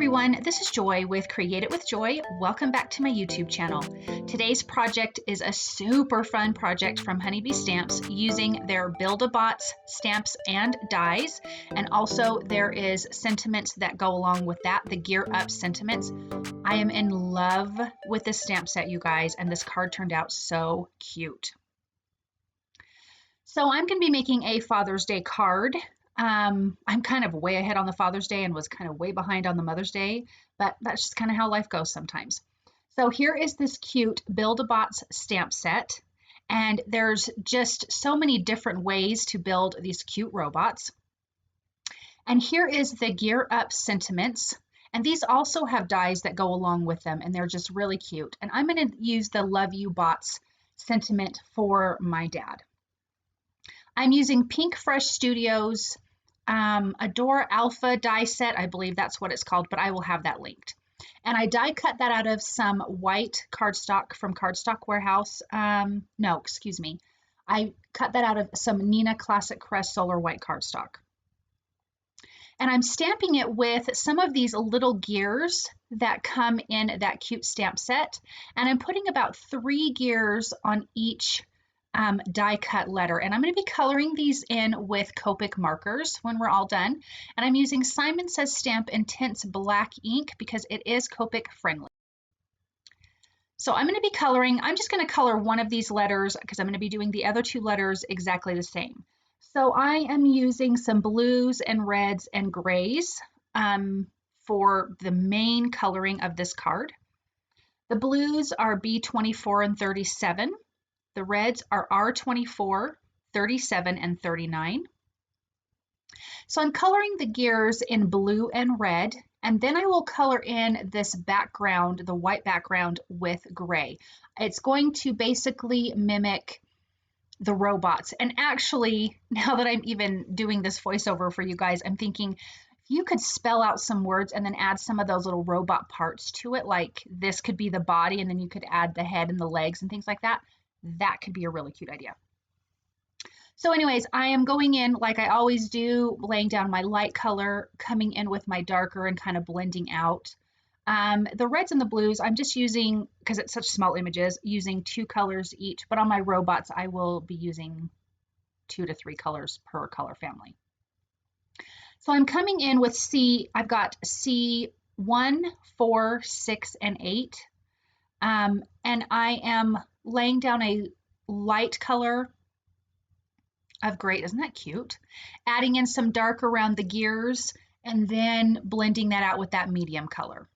everyone, this is Joy with Create It with Joy. Welcome back to my YouTube channel. Today's project is a super fun project from Honeybee Stamps using their Build-A-Bots stamps and dies, and also there is sentiments that go along with that, the Gear Up sentiments. I am in love with this stamp set, you guys, and this card turned out so cute. So I'm going to be making a Father's Day card. I'm kind of way ahead on the Father's Day and was kind of way behind on the Mother's Day, but that's just kind of how life goes sometimes. So here is this cute Build-A-Bots stamp set, and there's just so many different ways to build these cute robots. And here is the Gear Up sentiments, and these also have dies that go along with them, and they're just really cute. And I'm going to use the Love You Bots sentiment for my dad. I'm using Pink Fresh Studios Adore Alpha die set. I believe that's what it's called, but I will have that linked. And I die cut that out of some white cardstock from Cardstock Warehouse. No, excuse me. I cut that out of some Neenah Classic Crest Solar White cardstock. And I'm stamping it with some of these little gears that come in that cute stamp set. And I'm putting about 3 gears on each die cut letter, and I'm going to be coloring these in with Copic markers when we're all done. And I'm using Simon Says Stamp Intense Black ink because it is Copic friendly. So I'm going to be coloring, I'm just going to color one of these letters because I'm going to be doing the other 2 letters exactly the same. So I am using some blues and reds and grays for the main coloring of this card. The blues are B24 and 37. The reds are R24, 37, and 39. So I'm coloring the gears in blue and red, and then I will color in this background, the white background, with gray. It's going to basically mimic the robots. And actually, now that I'm even doing this voiceover for you guys, I'm thinking, if you could spell out some words and then add some of those little robot parts to it, like this could be the body, and then you could add the head and the legs and things like that. That could be a really cute idea. So anyways, I am going in like I always do, laying down my light color, coming in with my darker and kind of blending out. The reds and the blues, I'm just using, because it's such small images, using 2 colors each, but on my robots, I will be using 2 to 3 colors per color family. So I'm coming in with I've got C1, 4, 6, and 8. And I am laying down a light color of gray. Isn't that cute? Adding in some dark around the gears and then blending that out with that medium color.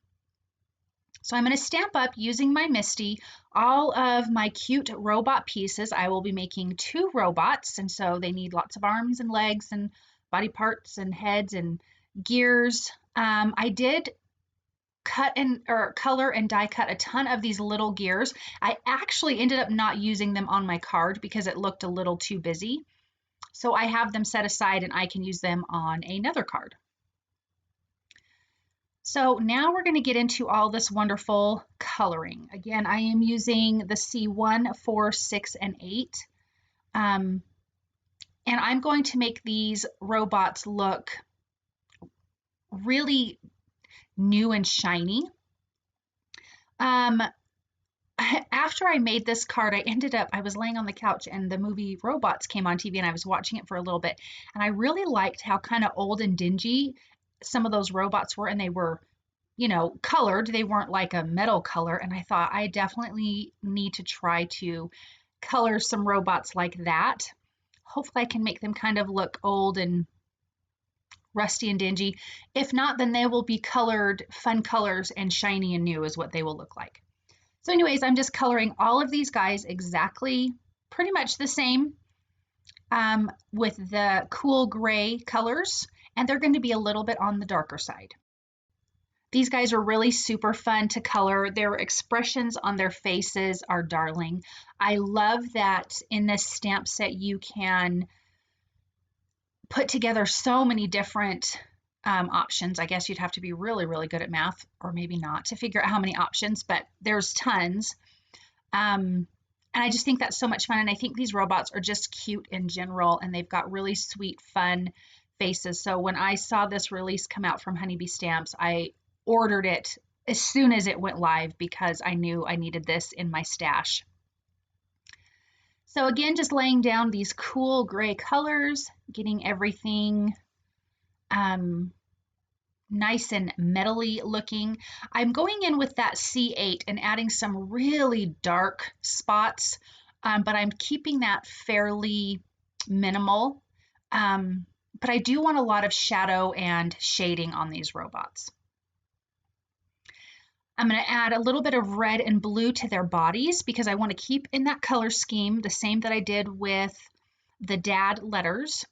So I'm going to stamp up using my Misty all of my cute robot pieces. I will be making 2 robots, and so they need lots of arms and legs and body parts and heads and gears. I did color and die cut a ton of these little gears. I actually ended up not using them on my card because it looked a little too busy. So I have them set aside and I can use them on another card. So now we're going to get into all this wonderful coloring. Again, I am using the C1, 4, 6, and 8. And I'm going to make these robots look really new and shiny. After I made this card, I was laying on the couch and the movie Robots came on TV and I was watching it for a little bit, and I really liked how kind of old and dingy some of those robots were, and they were, you know, colored. They weren't like a metal color, and I thought I definitely need to try to color some robots like that. Hopefully I can make them kind of look old and rusty and dingy. If not, then they will be colored fun colors, and shiny and new is what they will look like. So anyways, I'm just coloring all of these guys exactly pretty much the same with the cool gray colors, and they're going to be a little bit on the darker side. These guys are really super fun to color. Their expressions on their faces are darling. I love that in this stamp set you can put together so many different options. I guess you'd have to be really, really good at math, or maybe not, to figure out how many options, but there's tons. And I just think that's so much fun. And I think these robots are just cute in general, and they've got really sweet, fun faces. So when I saw this release come out from Honeybee Stamps, I ordered it as soon as it went live because I knew I needed this in my stash. So again, just laying down these cool gray colors, getting everything nice and metally looking. I'm going in with that C8 and adding some really dark spots, but I'm keeping that fairly minimal. But I do want a lot of shadow and shading on these robots. I'm going to add a little bit of red and blue to their bodies because I want to keep in that color scheme, the same that I did with the dad letters.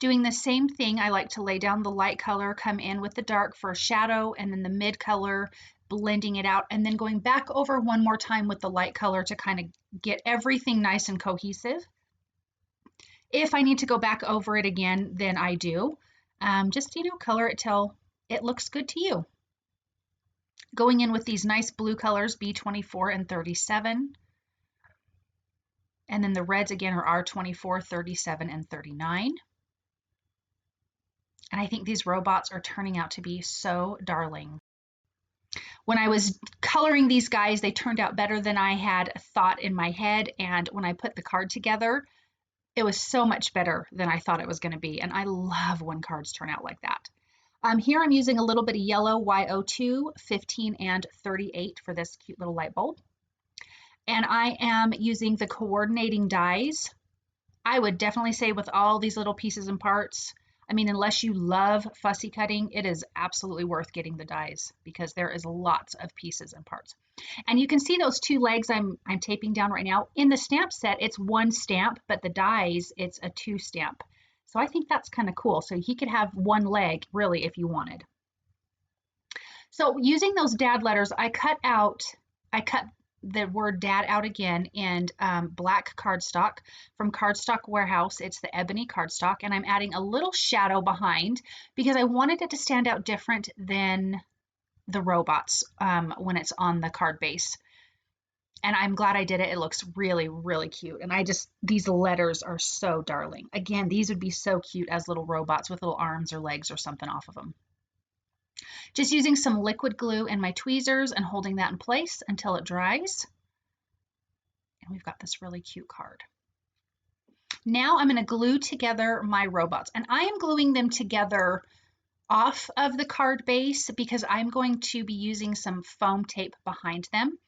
Doing the same thing, I like to lay down the light color, come in with the dark for a shadow, and then the mid color, blending it out, and then going back over one more time with the light color to kind of get everything nice and cohesive. If I need to go back over it again, then I do. Just, color it till it looks good to you. Going in with these nice blue colors, B24 and 37. And then the reds again are R24, 37, and 39. And I think these robots are turning out to be so darling. When I was coloring these guys, they turned out better than I had thought in my head. And when I put the card together, it was so much better than I thought it was going to be. And I love when cards turn out like that. Here I'm using a little bit of yellow Y02, 15, and 38 for this cute little light bulb. And I am using the coordinating dies. I would definitely say with all these little pieces and parts, I mean, unless you love fussy cutting, it is absolutely worth getting the dies because there is lots of pieces and parts. And you can see those two legs I'm taping down right now. In the stamp set, it's one stamp, but the dies, it's a 2 stamp. So I think that's kind of cool. So he could have one leg really if you wanted. So using those dad letters, I cut the word dad out again in black cardstock from Cardstock Warehouse. It's the Ebony cardstock, and I'm adding a little shadow behind because I wanted it to stand out different than the robots when it's on the card base. And I'm glad I did it. It looks really, really cute. And these letters are so darling. Again, these would be so cute as little robots with little arms or legs or something off of them. Just using some liquid glue and my tweezers and holding that in place until it dries. And we've got this really cute card. Now I'm going to glue together my robots. And I am gluing them together off of the card base because I'm going to be using some foam tape behind them.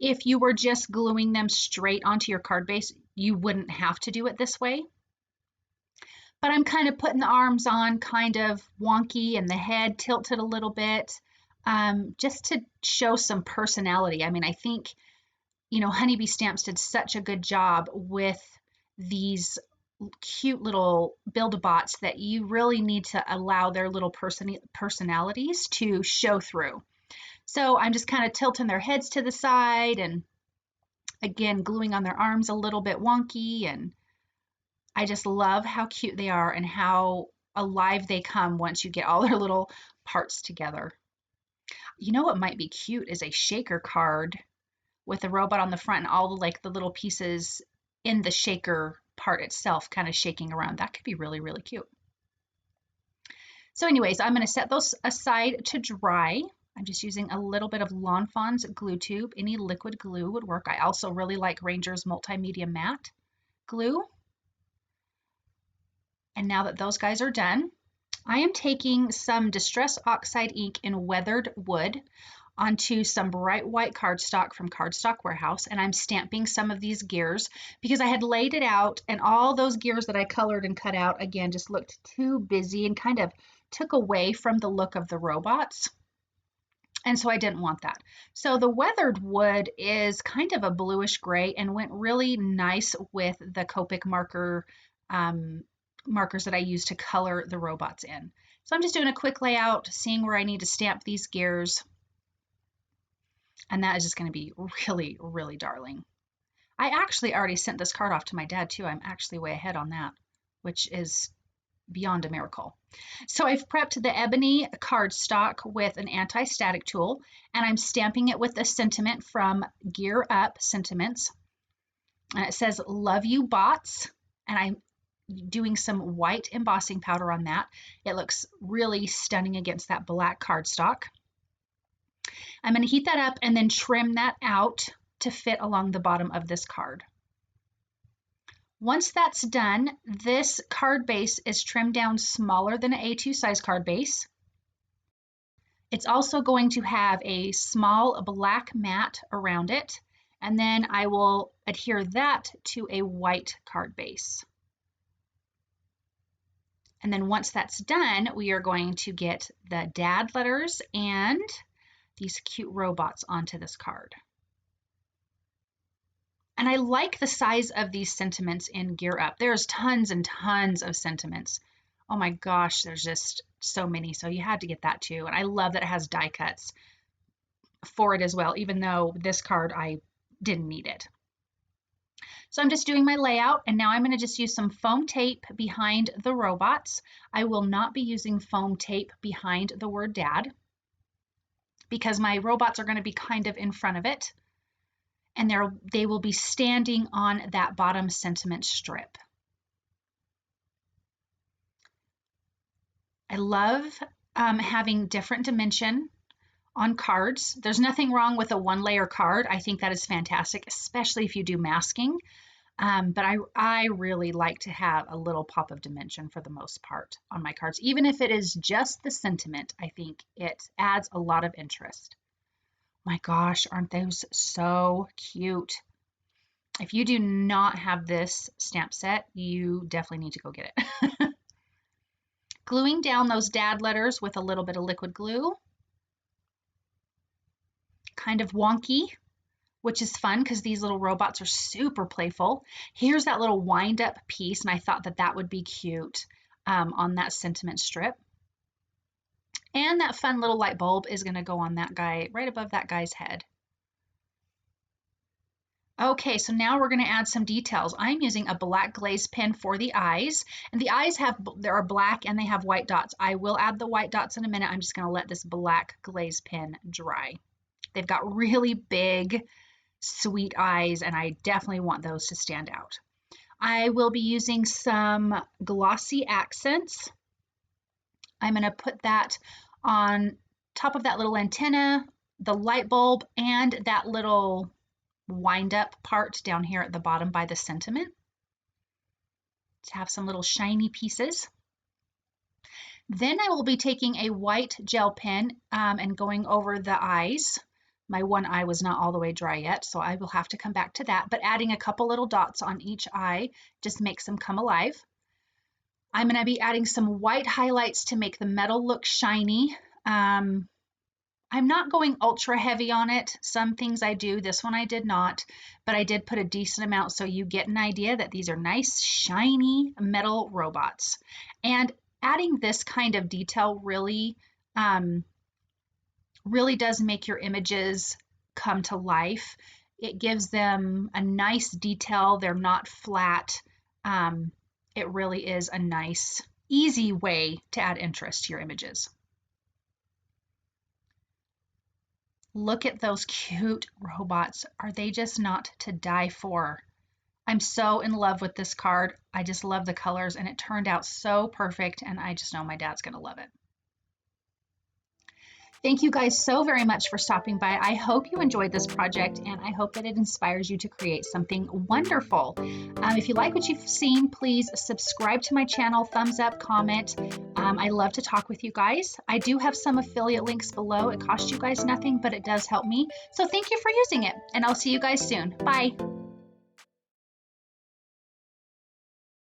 If you were just gluing them straight onto your card base, you wouldn't have to do it this way. But I'm kind of putting the arms on kind of wonky and the head tilted a little bit, just to show some personality. I mean, I think, Honeybee Stamps did such a good job with these cute little Build-A-Bots that you really need to allow their little personalities to show through. So I'm just kind of tilting their heads to the side and again, gluing on their arms a little bit wonky. And I just love how cute they are and how alive they come once you get all their little parts together. You know what might be cute is a shaker card with a robot on the front and all the little pieces in the shaker part itself kind of shaking around. That could be really, really cute. So anyways, I'm going to set those aside to dry. I'm just using a little bit of Lawn Fawn's glue tube. Any liquid glue would work. I also really like Ranger's Multimedia Matte glue. And now that those guys are done, I am taking some Distress Oxide ink in Weathered Wood onto some bright white cardstock from Cardstock Warehouse, and I'm stamping some of these gears because I had laid it out and all those gears that I colored and cut out again just looked too busy and kind of took away from the look of the robots. And so I didn't want that. So the Weathered Wood is kind of a bluish gray and went really nice with the Copic markers that I use to color the robots in. So I'm just doing a quick layout, seeing where I need to stamp these gears. And that is just going to be really, really darling. I actually already sent this card off to my dad too. I'm actually way ahead on that, which is beyond a miracle. So I've prepped the Ebony cardstock with an anti-static tool, and I'm stamping it with a sentiment from Gear Up Sentiments. And it says, "Love you, bots." And doing some white embossing powder on that. It looks really stunning against that black cardstock. I'm going to heat that up and then trim that out to fit along the bottom of this card. Once that's done, this card base is trimmed down smaller than an A2 size card base. It's also going to have a small black mat around it, and then I will adhere that to a white card base. And then once that's done, we are going to get the dad letters and these cute robots onto this card. And I like the size of these sentiments in Gear Up. There's tons and tons of sentiments. Oh my gosh, there's just so many. So you had to get that too. And I love that it has die cuts for it as well, even though this card I didn't need it. So I'm just doing my layout, and now I'm going to just use some foam tape behind the robots. I will not be using foam tape behind the word dad because my robots are going to be kind of in front of it, and they will be standing on that bottom sentiment strip. I love having different dimension on cards. There's nothing wrong with a one-layer card. I think that is fantastic, especially if you do masking. But I really like to have a little pop of dimension for the most part on my cards. Even if it is just the sentiment, I think it adds a lot of interest. My gosh, aren't those so cute? If you do not have this stamp set, you definitely need to go get it. Gluing down those dad letters with a little bit of liquid glue. Kind of wonky, which is fun because these little robots are super playful. Here's that little wind up piece, and I thought that that would be cute on that sentiment strip. And that fun little light bulb is going to go on that guy, right above that guy's head. Okay, so now we're going to add some details. I'm using a black glaze pen for the eyes, and the eyes are black and they have white dots. I will add the white dots in a minute. I'm just going to let this black glaze pen dry. They've got really big, sweet eyes, and I definitely want those to stand out. I will be using some glossy accents. I'm going to put that on top of that little antenna, the light bulb, and that little wind up part down here at the bottom by the sentiment to have some little shiny pieces. Then I will be taking a white gel pen and going over the eyes. My one eye was not all the way dry yet, so I will have to come back to that, but adding a couple little dots on each eye just makes them come alive. I'm going to be adding some white highlights to make the metal look shiny. I'm not going ultra heavy on it. Some things I do, this one I did not, but I did put a decent amount so you get an idea that these are nice, shiny metal robots. And adding this kind of detail really does make your images come to life. It gives them a nice detail. They're not flat. It really is a nice, easy way to add interest to your images. Look at those cute robots. Are they just not to die for? I'm so in love with this card. I just love the colors, and it turned out so perfect, and I just know my dad's going to love it. Thank you guys so very much for stopping by. I hope you enjoyed this project, and I hope that it inspires you to create something wonderful. If you like what you've seen, please subscribe to my channel, thumbs up, comment. I love to talk with you guys. I do have some affiliate links below. It costs you guys nothing, but it does help me. So thank you for using it, and I'll see you guys soon. Bye.